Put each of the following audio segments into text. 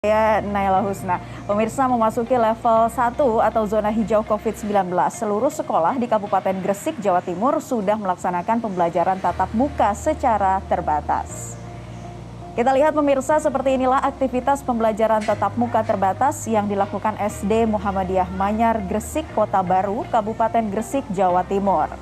Saya Naila Husna. Pemirsa, memasuki level 1 atau zona hijau COVID-19, seluruh sekolah di Kabupaten Gresik, Jawa Timur sudah melaksanakan pembelajaran tatap muka secara terbatas. Kita lihat pemirsa, seperti inilah aktivitas pembelajaran tatap muka terbatas yang dilakukan SD Muhammadiyah Manyar Gresik, Kota Baru, Kabupaten Gresik, Jawa Timur.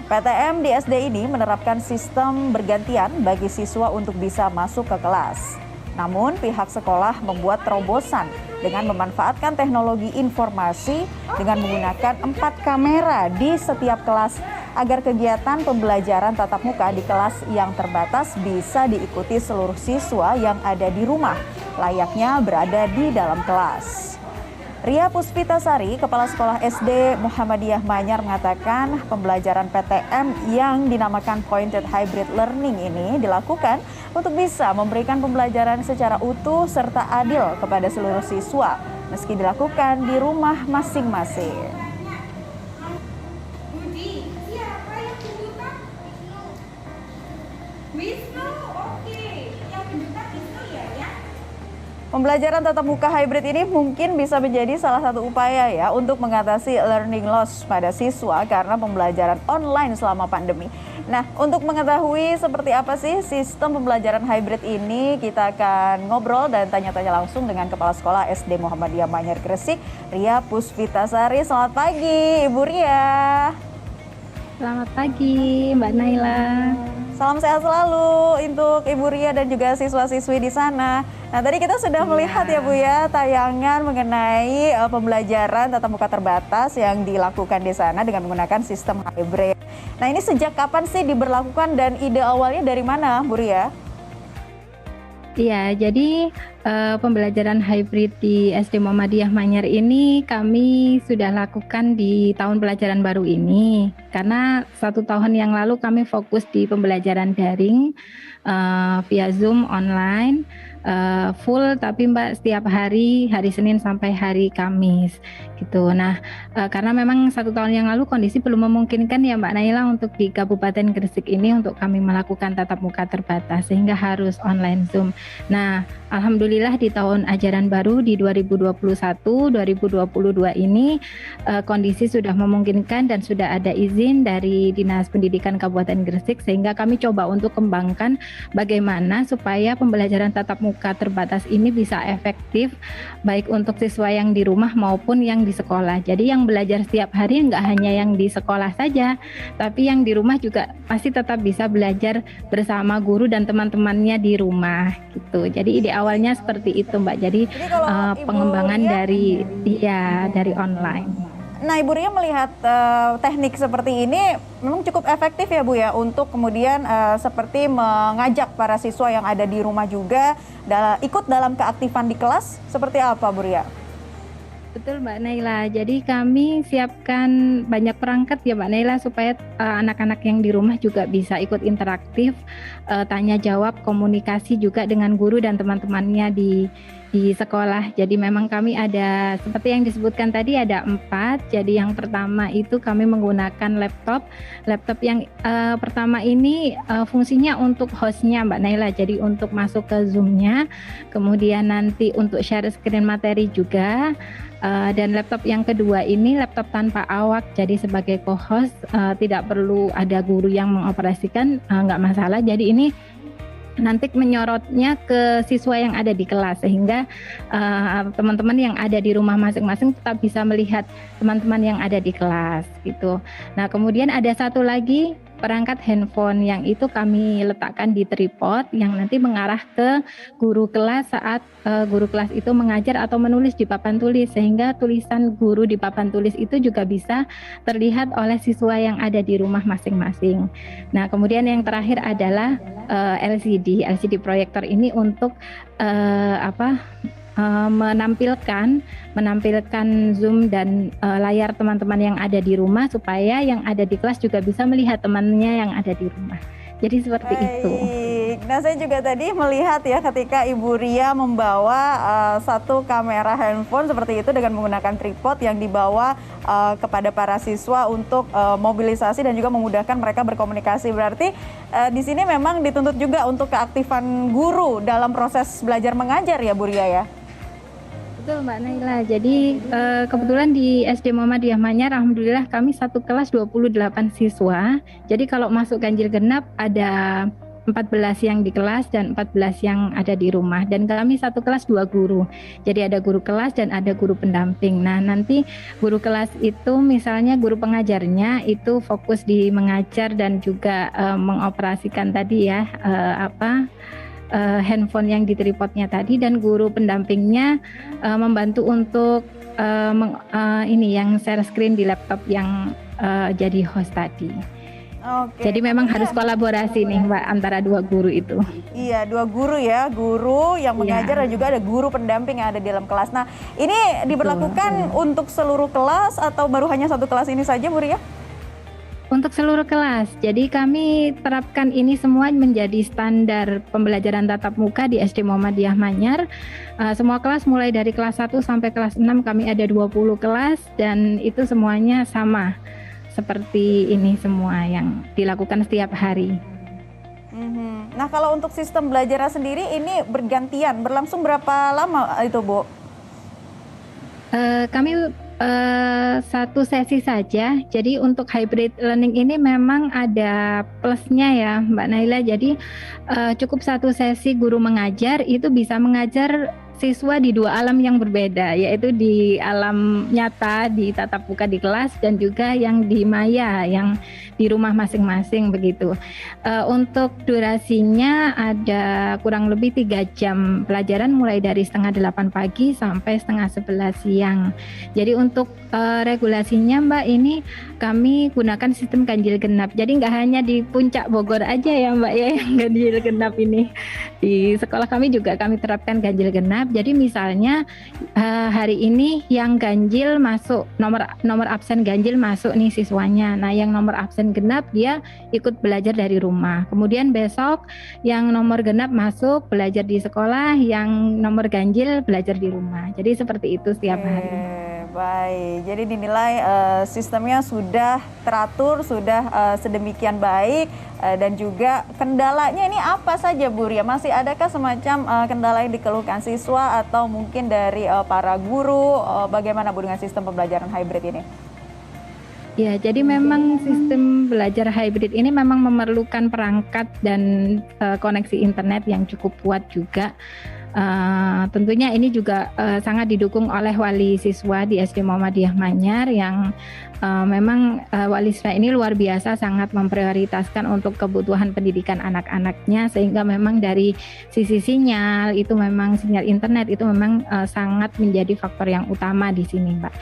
PTM di SD ini menerapkan sistem bergantian bagi siswa untuk bisa masuk ke kelas. Namun pihak sekolah membuat terobosan dengan memanfaatkan teknologi informasi dengan menggunakan 4 kamera di setiap kelas agar kegiatan pembelajaran tatap muka di kelas yang terbatas bisa diikuti seluruh siswa yang ada di rumah, layaknya berada di dalam kelas. Ria Puspitasari, Kepala Sekolah SD Muhammadiyah Manyar mengatakan pembelajaran PTM yang dinamakan Pointed Hybrid Learning ini dilakukan untuk bisa memberikan pembelajaran secara utuh serta adil kepada seluruh siswa meski dilakukan di rumah masing-masing. Pembelajaran tatap muka hybrid ini mungkin bisa menjadi salah satu upaya ya untuk mengatasi learning loss pada siswa karena pembelajaran online selama pandemi. Nah, untuk mengetahui seperti apa sih sistem pembelajaran hybrid ini, kita akan ngobrol dan tanya-tanya langsung dengan Kepala Sekolah SD Muhammadiyah Manyar Gresik, Ria Puspitasari. Selamat pagi, Ibu Ria. Selamat pagi, Mbak Naila. Salam sehat selalu untuk Ibu Ria dan juga siswa-siswi di sana. Nah, tadi kita sudah melihat ya Bu ya tayangan mengenai pembelajaran tatap muka terbatas yang dilakukan di sana dengan menggunakan sistem hybrid. Nah, ini sejak kapan sih diberlakukan dan ide awalnya dari mana, Bu Ria? Iya, jadi pembelajaran hybrid di SD Muhammadiyah Manyar ini kami sudah lakukan di tahun pelajaran baru ini. Karena 1 tahun yang lalu kami fokus di pembelajaran daring via Zoom online. Full tapi Mbak setiap hari Senin sampai hari Kamis gitu. Nah karena memang 1 tahun yang lalu kondisi belum memungkinkan ya Mbak Naila untuk di Kabupaten Gresik ini untuk kami melakukan tatap muka terbatas sehingga harus online Zoom. Nah alhamdulillah di tahun ajaran baru di 2021-2022 ini kondisi sudah memungkinkan dan sudah ada izin dari Dinas Pendidikan Kabupaten Gresik sehingga kami coba untuk kembangkan bagaimana supaya pembelajaran tatap muka terbatas ini bisa efektif baik untuk siswa yang di rumah maupun yang di sekolah. Jadi yang belajar setiap hari nggak hanya yang di sekolah saja, tapi yang di rumah juga pasti tetap bisa belajar bersama guru dan teman-temannya di rumah gitu. Jadi ide awalnya seperti itu Mbak. Jadi pengembangan dari online. Nah, Ibu Ria melihat teknik seperti ini memang cukup efektif ya Bu ya untuk kemudian seperti mengajak para siswa yang ada di rumah juga ikut dalam keaktifan di kelas, seperti apa Bu Ria? Betul Mbak Naila, jadi kami siapkan banyak perangkat ya Mbak Naila supaya anak-anak yang di rumah juga bisa ikut interaktif, tanya jawab, komunikasi juga dengan guru dan teman-temannya di sekolah. Jadi memang kami ada seperti yang disebutkan tadi ada 4. Jadi yang pertama itu kami menggunakan laptop yang pertama ini fungsinya untuk hostnya Mbak Naila, jadi untuk masuk ke Zoom-nya, kemudian nanti untuk share screen materi juga. Dan laptop yang kedua ini laptop tanpa awak, jadi sebagai co-host tidak perlu ada guru yang mengoperasikan, nggak masalah. Jadi ini nanti menyorotnya ke siswa yang ada di kelas sehingga teman-teman yang ada di rumah masing-masing tetap bisa melihat teman-teman yang ada di kelas gitu. Nah kemudian ada satu lagi perangkat handphone yang itu kami letakkan di tripod yang nanti mengarah ke guru kelas saat guru kelas itu mengajar atau menulis di papan tulis sehingga tulisan guru di papan tulis itu juga bisa terlihat oleh siswa yang ada di rumah masing-masing. Nah kemudian yang terakhir adalah LCD proyektor ini untuk menampilkan Zoom dan layar teman-teman yang ada di rumah supaya yang ada di kelas juga bisa melihat temannya yang ada di rumah. Jadi seperti itu. Nah, saya juga tadi melihat ya ketika Ibu Ria membawa satu kamera handphone seperti itu dengan menggunakan tripod yang dibawa kepada para siswa untuk mobilisasi dan juga memudahkan mereka berkomunikasi. Berarti di sini memang dituntut juga untuk keaktifan guru dalam proses belajar mengajar ya Bu Ria ya? Betul Mbak Naila. Jadi kebetulan di SD Muhammadiyah Manyar, alhamdulillah kami satu kelas 28 siswa. Jadi kalau masuk ganjil genap ada 14 yang di kelas dan 14 yang ada di rumah. Dan kami satu kelas 2 guru. Jadi ada guru kelas dan ada guru pendamping. Nah, nanti guru kelas itu misalnya guru pengajarnya itu fokus di mengajar dan juga mengoperasikan tadi ya handphone yang di tripodnya tadi, dan guru pendampingnya membantu untuk ini yang share screen di laptop yang jadi host tadi. Oke. Jadi memang harus kolaborasi nih Mbak antara 2 guru itu. Iya, 2 guru ya, guru yang mengajar dan juga ada guru pendamping yang ada di dalam kelas. Nah, ini diberlakukan untuk seluruh kelas atau baru hanya satu kelas ini saja, Bu Ria? Untuk seluruh kelas, jadi kami terapkan ini semua menjadi standar pembelajaran tatap muka di SD Muhammadiyah Manyar. Semua kelas mulai dari kelas 1 sampai kelas 6 kami ada 20 kelas dan itu semuanya sama. Seperti ini semua yang dilakukan setiap hari. Nah, kalau untuk sistem belajar sendiri ini bergantian, berlangsung berapa lama itu, Bu? Kami satu sesi saja. Jadi untuk hybrid learning ini memang ada plusnya ya Mbak Naila. Jadi cukup satu sesi guru mengajar itu bisa mengajar siswa di 2 alam yang berbeda, yaitu di alam nyata di tatap muka di kelas dan juga yang di maya yang di rumah masing-masing begitu. Untuk durasinya ada kurang lebih 3 jam pelajaran mulai dari setengah 8 pagi sampai setengah 11 siang. Jadi untuk regulasinya Mbak, ini kami gunakan sistem ganjil genap. Jadi nggak hanya di puncak Bogor aja ya Mbak ya yang ganjil genap ini. Di sekolah kami juga kami terapkan ganjil genap. Jadi misalnya hari ini yang ganjil masuk, nomor absen ganjil masuk nih siswanya. Nah yang nomor absen genap dia ikut belajar dari rumah. Kemudian besok yang nomor genap masuk belajar di sekolah, yang nomor ganjil belajar di rumah. Jadi seperti itu setiap hari. Baik, jadi dinilai sistemnya sudah teratur, sudah sedemikian baik, dan juga kendalanya ini apa saja Bu Ria? Masih adakah semacam kendala yang dikeluhkan siswa atau mungkin dari para guru? Bagaimana Bu dengan sistem pembelajaran hybrid ini? Ya, jadi memang sistem belajar hybrid ini memang memerlukan perangkat dan koneksi internet yang cukup kuat juga. Tentunya ini juga sangat didukung oleh wali siswa di SD Muhammadiyah Manyar yang memang wali siswa ini luar biasa sangat memprioritaskan untuk kebutuhan pendidikan anak-anaknya, sehingga memang dari sisi sinyal itu memang sinyal internet itu memang sangat menjadi faktor yang utama di sini Mbak.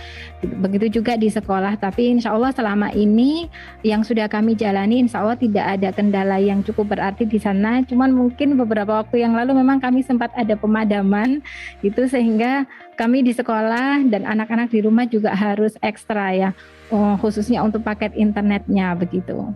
Begitu juga di sekolah, tapi insya Allah selama ini yang sudah kami jalani insya Allah tidak ada kendala yang cukup berarti di sana. Cuman mungkin beberapa waktu yang lalu memang kami sempat ada pemadaman gitu, sehingga kami di sekolah dan anak-anak di rumah juga harus ekstra ya, khususnya untuk paket internetnya begitu.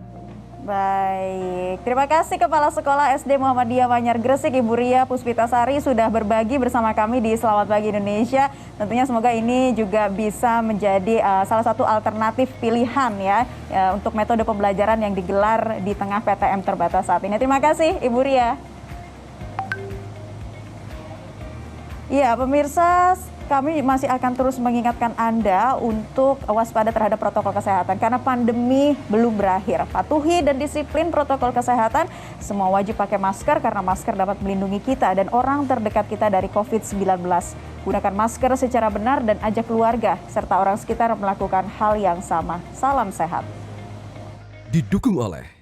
Baik, terima kasih Kepala Sekolah SD Muhammadiyah Manyar Gresik Ibu Ria Puspitasari sudah berbagi bersama kami di Selamat Pagi Indonesia. Tentunya semoga ini juga bisa menjadi salah satu alternatif pilihan ya untuk metode pembelajaran yang digelar di tengah PTM terbatas saat ini. Terima kasih Ibu Ria. Iya, pemirsa, kami masih akan terus mengingatkan Anda untuk waspada terhadap protokol kesehatan karena pandemi belum berakhir. Patuhi dan disiplin protokol kesehatan, semua wajib pakai masker karena masker dapat melindungi kita dan orang terdekat kita dari COVID-19. Gunakan masker secara benar dan ajak keluarga serta orang sekitar melakukan hal yang sama. Salam sehat. Didukung oleh